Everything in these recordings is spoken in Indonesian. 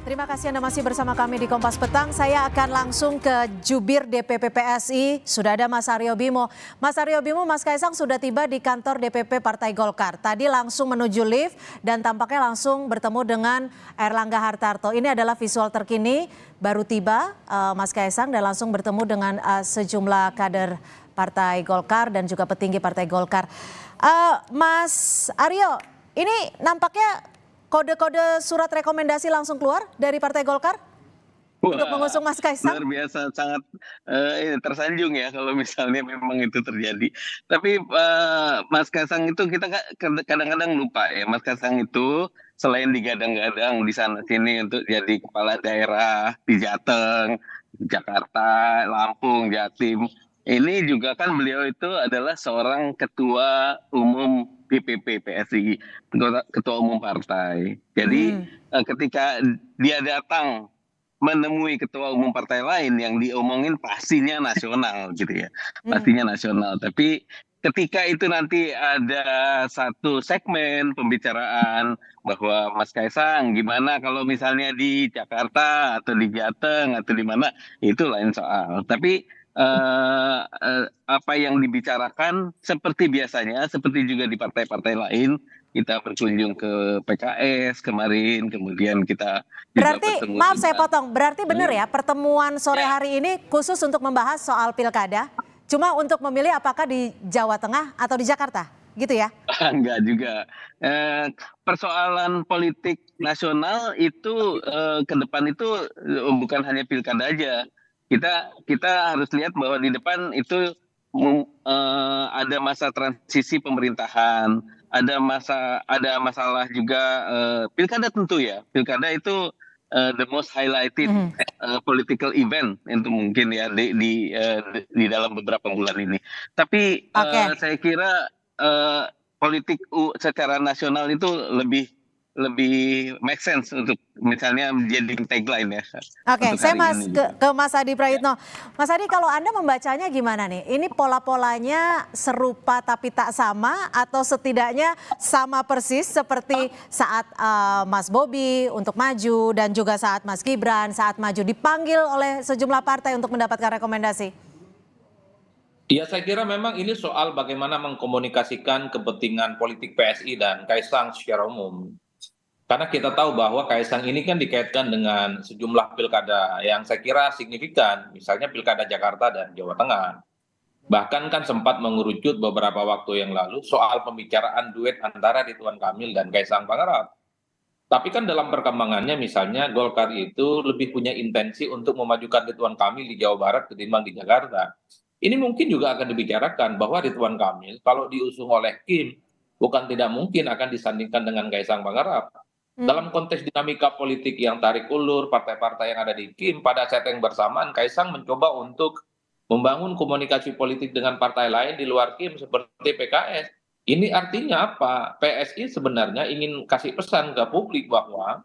Terima kasih Anda masih bersama kami di Kompas Petang. Saya akan langsung ke Jubir DPP PSI. Sudah ada Mas Aryo Bimo. Mas Aryo Bimo, Mas Kaisang sudah tiba di kantor DPP Partai Golkar. Tadi langsung menuju lift dan tampaknya langsung bertemu dengan Erlangga Hartarto. Ini adalah visual terkini, baru tiba Mas Kaisang dan langsung bertemu dengan sejumlah kader Partai Golkar dan juga petinggi Partai Golkar. Mas Aryo, ini nampaknya kode-kode surat rekomendasi langsung keluar dari Partai Golkar untuk mengusung Mas Kaisang? Luar biasa, sangat tersanjung ya kalau misalnya memang itu terjadi. Tapi Mas Kaisang itu kita kadang-kadang lupa ya, Mas Kaisang itu selain digadang-gadang di sana sini untuk jadi kepala daerah di Jateng, Jakarta, Lampung, Jatim, ini juga kan beliau itu adalah seorang ketua umum DPP PSI, ketua umum partai. Jadi ketika dia datang menemui ketua umum partai lain yang diomongin pastinya nasional gitu ya, pastinya nasional. Tapi ketika itu nanti ada satu segmen pembicaraan bahwa Mas Kaisang gimana kalau misalnya di Jakarta atau di Jateng atau di mana, itu lain soal. Tapi apa yang dibicarakan seperti biasanya, seperti juga di partai-partai lain, kita berkunjung ke PKS kemarin, kemudian kita juga Berarti, bertemu maaf saya dengan potong, berarti benar ya pertemuan sore hari ini khusus untuk membahas soal pilkada, cuma untuk memilih apakah di Jawa Tengah atau di Jakarta, gitu ya? enggak juga. Persoalan politik nasional itu ke depan itu bukan hanya pilkada aja. Kita harus lihat bahwa di depan itu ada masa transisi pemerintahan, ada masalah juga pilkada tentu ya. Pilkada itu the most highlighted political event itu mungkin ya di dalam beberapa bulan ini. Tapi Oke. saya kira politik secara nasional itu lebih make sense untuk misalnya jadi tagline ya Oke, untuk saya hari ini. ke Mas Adi Prayitno. Mas Adi, kalau Anda membacanya gimana nih? Ini pola-polanya serupa tapi tak sama atau setidaknya sama persis seperti saat Mas Bobi untuk maju dan juga saat Mas Gibran saat maju dipanggil oleh sejumlah partai untuk mendapatkan rekomendasi? Ya, saya kira memang ini soal bagaimana mengkomunikasikan kepentingan politik PSI dan Kaisang secara umum. Karena kita tahu bahwa Kaisang ini kan dikaitkan dengan sejumlah pilkada yang saya kira signifikan, misalnya pilkada Jakarta dan Jawa Tengah. Bahkan kan sempat mengerucut beberapa waktu yang lalu soal pembicaraan duet antara Ridwan Kamil dan Kaisang Pangarap. Tapi kan dalam perkembangannya misalnya Golkar itu lebih punya intensi untuk memajukan Ridwan Kamil di Jawa Barat ketimbang di Jakarta. Ini mungkin juga akan dibicarakan bahwa Ridwan Kamil kalau diusung oleh Kim bukan tidak mungkin akan disandingkan dengan Kaisang Pangarap. Dalam konteks dinamika politik yang tarik ulur partai-partai yang ada di Kim, pada saat yang bersamaan Kaisang mencoba untuk membangun komunikasi politik dengan partai lain di luar Kim seperti PKS. Ini artinya apa? PSI sebenarnya ingin kasih pesan ke publik bahwa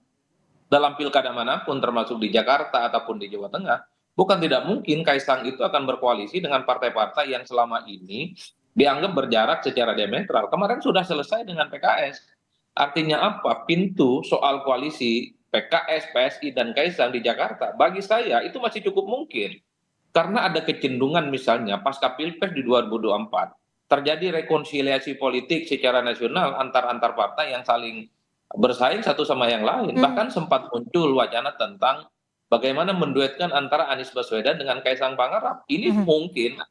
dalam pilkada manapun termasuk di Jakarta ataupun di Jawa Tengah, bukan tidak mungkin Kaisang itu akan berkoalisi dengan partai-partai yang selama ini dianggap berjarak secara diametral. Kemarin sudah selesai dengan PKS. Artinya apa? Pintu soal koalisi PKS, PSI, dan Kaisang di Jakarta, bagi saya itu masih cukup mungkin. Karena ada kecenderungan misalnya pasca Pilpres di 2024, terjadi rekonsiliasi politik secara nasional antar partai yang saling bersaing satu sama yang lain. Bahkan sempat muncul wacana tentang bagaimana menduetkan antara Anies Baswedan dengan Kaisang Pangarap. Ini mungkin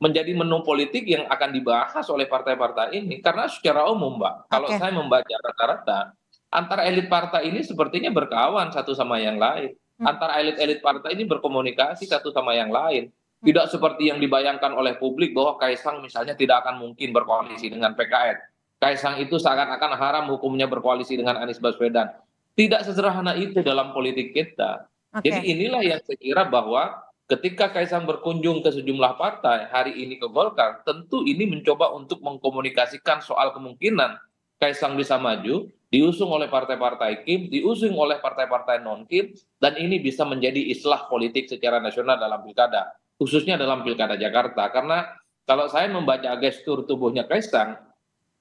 menjadi menu politik yang akan dibahas oleh partai-partai ini. Karena secara umum, Mbak, kalau saya membaca rata-rata, antara elit partai ini sepertinya berkawan satu sama yang lain. Antara elit-elit partai ini berkomunikasi satu sama yang lain. Tidak seperti yang dibayangkan oleh publik bahwa Kaisang misalnya tidak akan mungkin berkoalisi dengan PKS. Kaisang itu seakan-akan haram hukumnya berkoalisi dengan Anies Baswedan. Tidak sesederhana itu dalam politik kita. Jadi inilah yang saya kira bahwa ketika Kaisang berkunjung ke sejumlah partai hari ini ke Golkar, tentu ini mencoba untuk mengkomunikasikan soal kemungkinan Kaisang bisa maju, diusung oleh partai-partai Kim, diusung oleh partai-partai non-Kim, dan ini bisa menjadi islah politik secara nasional dalam pilkada, khususnya dalam pilkada Jakarta. Karena kalau saya membaca gestur tubuhnya Kaisang,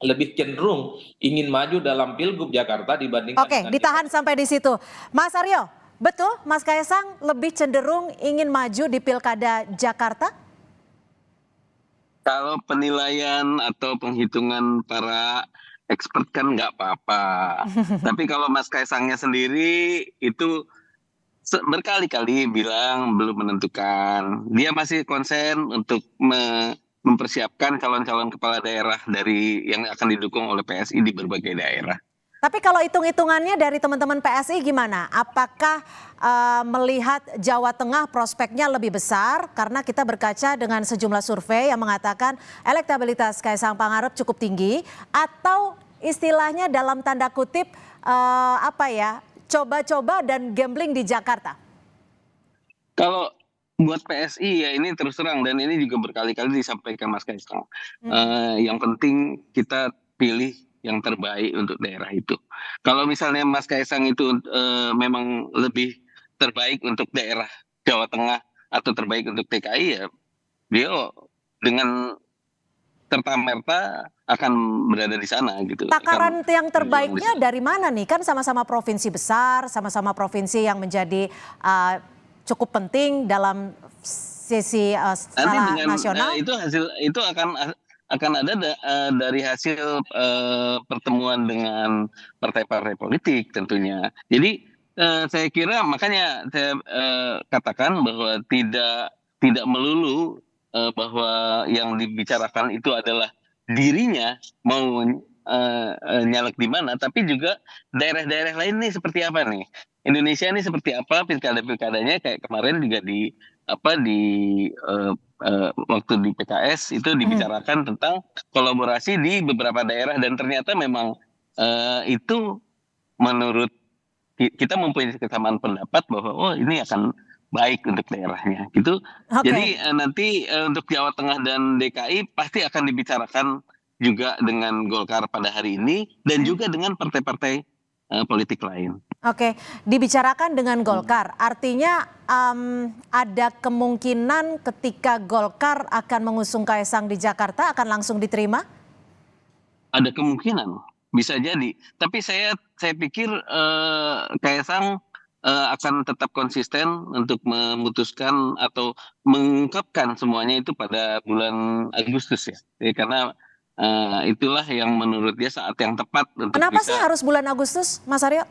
lebih cenderung ingin maju dalam Pilgub Jakarta dibandingkan Oke, dengan ditahan sampai di situ. Mas Aryo, betul Mas Kaisang lebih cenderung ingin maju di Pilkada Jakarta? Kalau penilaian atau penghitungan para expert kan nggak apa-apa. Tapi kalau Mas Kaisangnya sendiri itu berkali-kali bilang belum menentukan. Dia masih konsen untuk mempersiapkan calon-calon kepala daerah dari yang akan didukung oleh PSI di berbagai daerah. Tapi kalau hitung-hitungannya dari teman-teman PSI gimana? Apakah melihat Jawa Tengah prospeknya lebih besar? Karena kita berkaca dengan sejumlah survei yang mengatakan elektabilitas Kaisang Pangarep cukup tinggi. Atau istilahnya dalam tanda kutip coba-coba dan gambling di Jakarta? Kalau buat PSI ya ini terus terang dan ini juga berkali-kali disampaikan Mas Kaisang. Yang penting kita pilih yang terbaik untuk daerah itu. Kalau misalnya Mas Kaisang itu memang lebih terbaik untuk daerah Jawa Tengah atau terbaik untuk TKI ya, dia dengan serta-merta akan berada di sana gitu. Takaran yang terbaiknya dari mana nih? Kan sama-sama provinsi besar, sama-sama provinsi yang menjadi cukup penting dalam sisi skala nasional. Itu akan ada dari hasil pertemuan dengan partai-partai politik tentunya. Jadi saya kira makanya saya katakan bahwa tidak melulu bahwa yang dibicarakan itu adalah dirinya mau nyalek di mana, tapi juga daerah-daerah lain nih seperti apa nih. Indonesia ini seperti apa pilkada-pilkadanya kayak kemarin juga di waktu di PKS itu dibicarakan tentang kolaborasi di beberapa daerah dan ternyata memang itu menurut kita mempunyai kesamaan pendapat bahwa oh ini akan baik untuk daerahnya gitu. Jadi nanti untuk Jawa Tengah dan DKI pasti akan dibicarakan juga dengan Golkar pada hari ini dan juga dengan partai-partai politik lain. Oke, dibicarakan dengan Golkar, artinya ada kemungkinan ketika Golkar akan mengusung Kaisang di Jakarta akan langsung diterima? Ada kemungkinan, bisa jadi. Tapi saya pikir Kaisang akan tetap konsisten untuk memutuskan atau mengungkapkan semuanya itu pada bulan Agustus ya. Jadi, karena itulah yang menurut dia saat yang tepat untuk Kenapa sih harus bulan Agustus, Mas Aryo?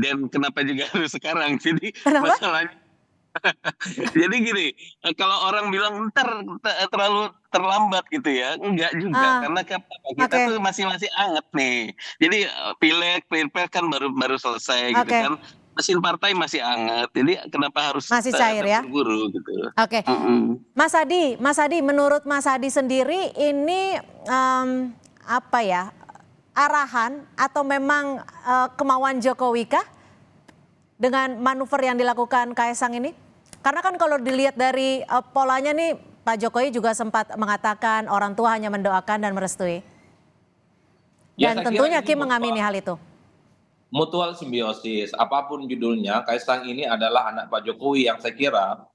Dan kenapa juga harus sekarang? Jadi Kenapa? masalahnya, jadi gini, kalau orang bilang ntar terlalu terlambat gitu ya, enggak juga, karena kita tuh masih hangat nih. Jadi pileg, pilpres kan baru selesai gitu kan, mesin partai masih hangat. Jadi kenapa harus masih cair ya? terburu gitu? Oke, Mas Adi, menurut Mas Adi sendiri ini apa ya? Arahan atau memang kemauan Jokowi kah dengan manuver yang dilakukan Kaisang ini? Karena kan kalau dilihat dari polanya nih Pak Jokowi juga sempat mengatakan orang tua hanya mendoakan dan merestui. Dan tentunya Kim mengamini hal itu. Mutual simbiosis, apapun judulnya, Kaisang ini adalah anak Pak Jokowi yang saya kira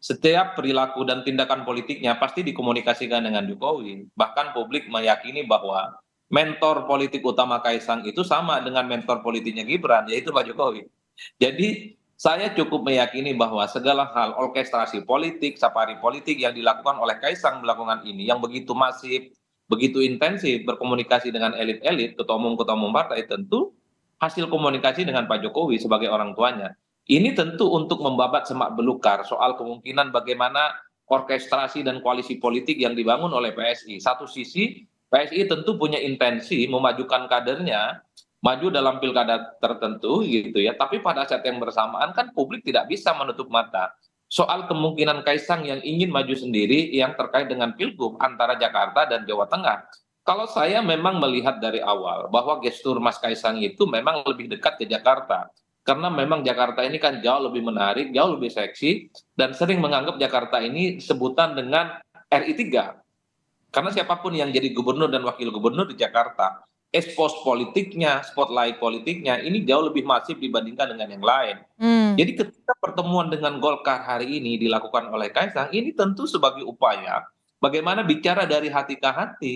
setiap perilaku dan tindakan politiknya pasti dikomunikasikan dengan Jokowi. Bahkan publik meyakini bahwa mentor politik utama Kaisang itu sama dengan mentor politiknya Gibran, yaitu Pak Jokowi. Jadi saya cukup meyakini bahwa segala hal orkestrasi politik, safari politik yang dilakukan oleh Kaisang melakukan ini, yang begitu masif, begitu intensif berkomunikasi dengan elit-elit, ketua umum partai, tentu hasil komunikasi dengan Pak Jokowi sebagai orang tuanya. Ini tentu untuk membabat semak belukar soal kemungkinan bagaimana orkestrasi dan koalisi politik yang dibangun oleh PSI. Satu sisi PSI tentu punya intensi memajukan kadernya maju dalam pilkada tertentu gitu ya, tapi pada saat yang bersamaan kan publik tidak bisa menutup mata soal kemungkinan Kaisang yang ingin maju sendiri yang terkait dengan pilgub antara Jakarta dan Jawa Tengah. Kalau saya memang melihat dari awal bahwa gestur Mas Kaisang itu memang lebih dekat ke Jakarta, karena memang Jakarta ini kan jauh lebih menarik, jauh lebih seksi, dan sering menganggap Jakarta ini sebutan dengan RI3. Karena siapapun yang jadi gubernur dan wakil gubernur di Jakarta, expose politiknya, spotlight politiknya ini jauh lebih masif dibandingkan dengan yang lain. Jadi ketika pertemuan dengan Golkar hari ini dilakukan oleh Kaisang, ini tentu sebagai upaya bagaimana bicara dari hati ke hati.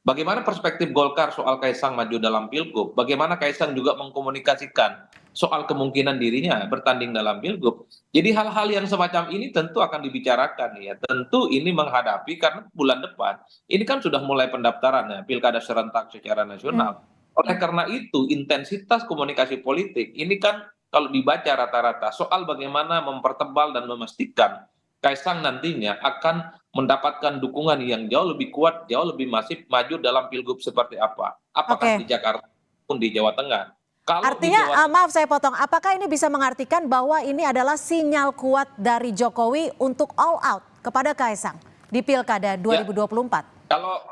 Bagaimana perspektif Golkar soal Kaisang maju dalam Pilgub? Bagaimana Kaisang juga mengkomunikasikan soal kemungkinan dirinya bertanding dalam Pilgub? Jadi hal-hal yang semacam ini tentu akan dibicarakan ya. Tentu ini menghadapi karena bulan depan ini kan sudah mulai pendaftaran ya Pilkada serentak secara nasional. Oleh karena itu intensitas komunikasi politik ini kan kalau dibaca rata-rata soal bagaimana mempertebal dan memastikan Kaisang nantinya akan mendapatkan dukungan yang jauh lebih kuat, jauh lebih masif maju dalam Pilgub seperti apa? Apakah di Oke. Jakarta maupun di Jawa Tengah? Kalau di Artinya, Jawa maaf saya potong, apakah ini bisa mengartikan bahwa ini adalah sinyal kuat dari Jokowi untuk all out kepada Kaisang di Pilkada ya, 2024?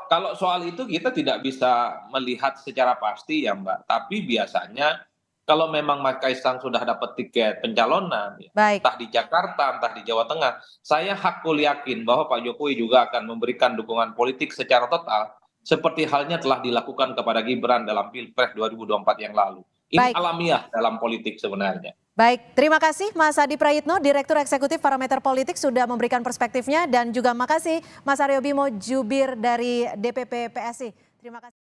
kalau soal itu kita tidak bisa melihat secara pasti ya Mbak. Tapi biasanya kalau memang Mas Kaisang sudah dapat tiket pencalonan, ya, Baik, entah di Jakarta, entah di Jawa Tengah, saya hakul yakin bahwa Pak Jokowi juga akan memberikan dukungan politik secara total, seperti halnya telah dilakukan kepada Gibran dalam Pilpres 2024 yang lalu. Ini baik. alamiah dalam politik sebenarnya. Baik, terima kasih Mas Adi Prayitno, Direktur Eksekutif Parameter Politik sudah memberikan perspektifnya dan juga makasih Mas Aryo Bimo, jubir dari DPP PSI. Terima kasih.